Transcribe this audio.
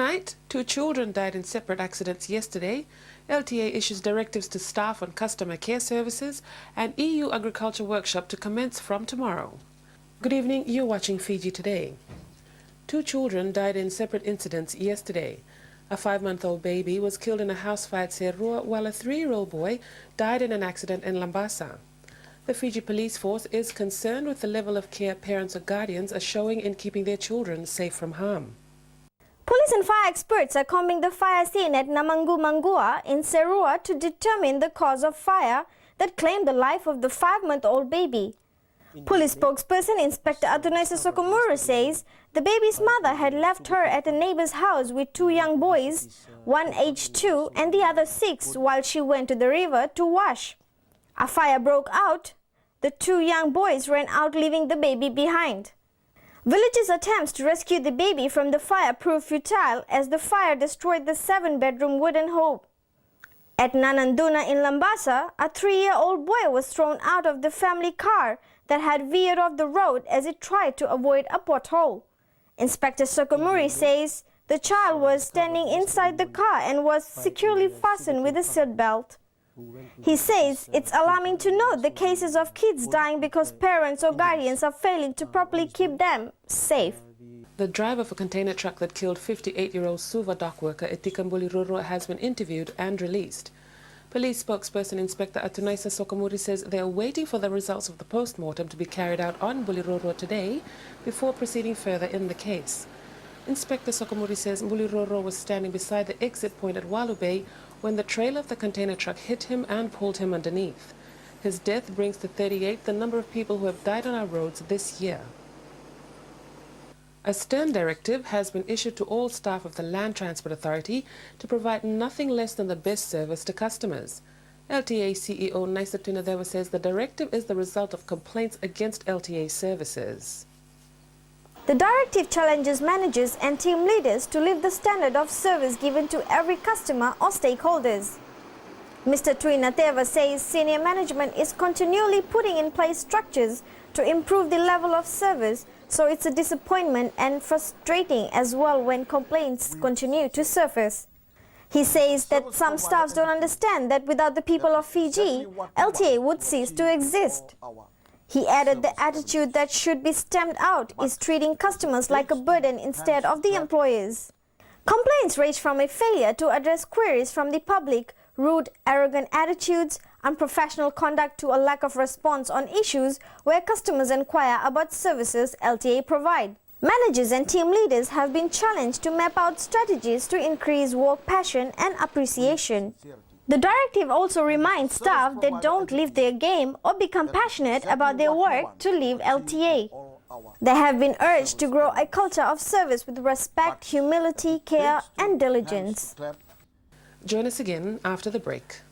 Tonight, 2 children died in separate accidents yesterday. LTA issues directives to staff on customer care services, and EU agriculture workshop to commence from tomorrow. Good evening, you're watching Fiji Today. 2 children died in separate incidents yesterday. A 5-month-old baby was killed in a house fire at Serua, while a 3-year-old boy died in an accident in Lambasa. The Fiji police force is concerned with the level of care parents or guardians are showing in keeping their children safe from harm. Police and fire experts are combing the fire scene at Namangu Mangua in Serua to determine the cause of fire that claimed the life of the 5-month-old baby. Police spokesperson Inspector Atunesa Sokomura says the baby's mother had left her at a neighbor's house with 2 young boys, one aged 2 and the other 6, while she went to the river to wash. A fire broke out. The 2 young boys ran out, leaving the baby behind. Villagers' attempts to rescue the baby from the fire proved futile as the fire destroyed the 7-bedroom wooden home. At Nananduna in Lambasa, a 3-year-old boy was thrown out of the family car that had veered off the road as it tried to avoid a pothole. Inspector Sokomuri says the child was standing inside the car and was securely fastened with a seat belt. He says it's alarming to note the cases of kids dying because parents or guardians are failing to properly keep them safe. The driver of a container truck that killed 58-year-old Suva dock worker Etika Mbuliroro has been interviewed and released. Police spokesperson Inspector Atunesa Sokomuri says they are waiting for the results of the post-mortem to be carried out on Mbuliroro today before proceeding further in the case. Inspector Sokomuri says Mbuliroro was standing beside the exit point at Walu Bay when the trailer of the container truck hit him and pulled him underneath. His death brings to 38 the number of people who have died on our roads this year. A stern directive has been issued to all staff of the Land Transport Authority to provide nothing less than the best service to customers. LTA CEO Naisa Tunadeva says the directive is the result of complaints against LTA services. The directive challenges managers and team leaders to lift the standard of service given to every customer or stakeholders. Mr. Tunadeva says senior management is continually putting in place structures to improve the level of service, so it's a disappointment and frustrating as well when complaints continue to surface. He says that some staffs don't understand that without the people of Fiji, LTA would cease to exist. He added the attitude that should be stamped out is treating customers like a burden instead of the employers. Complaints range from a failure to address queries from the public, rude, arrogant attitudes, unprofessional conduct to a lack of response on issues where customers inquire about services LTA provide. Managers and team leaders have been challenged to map out strategies to increase work passion and appreciation. The directive also reminds staff that don't leave their game or become passionate about their work to leave LTA. They have been urged to grow a culture of service with respect, humility, care and diligence. Join us again after the break.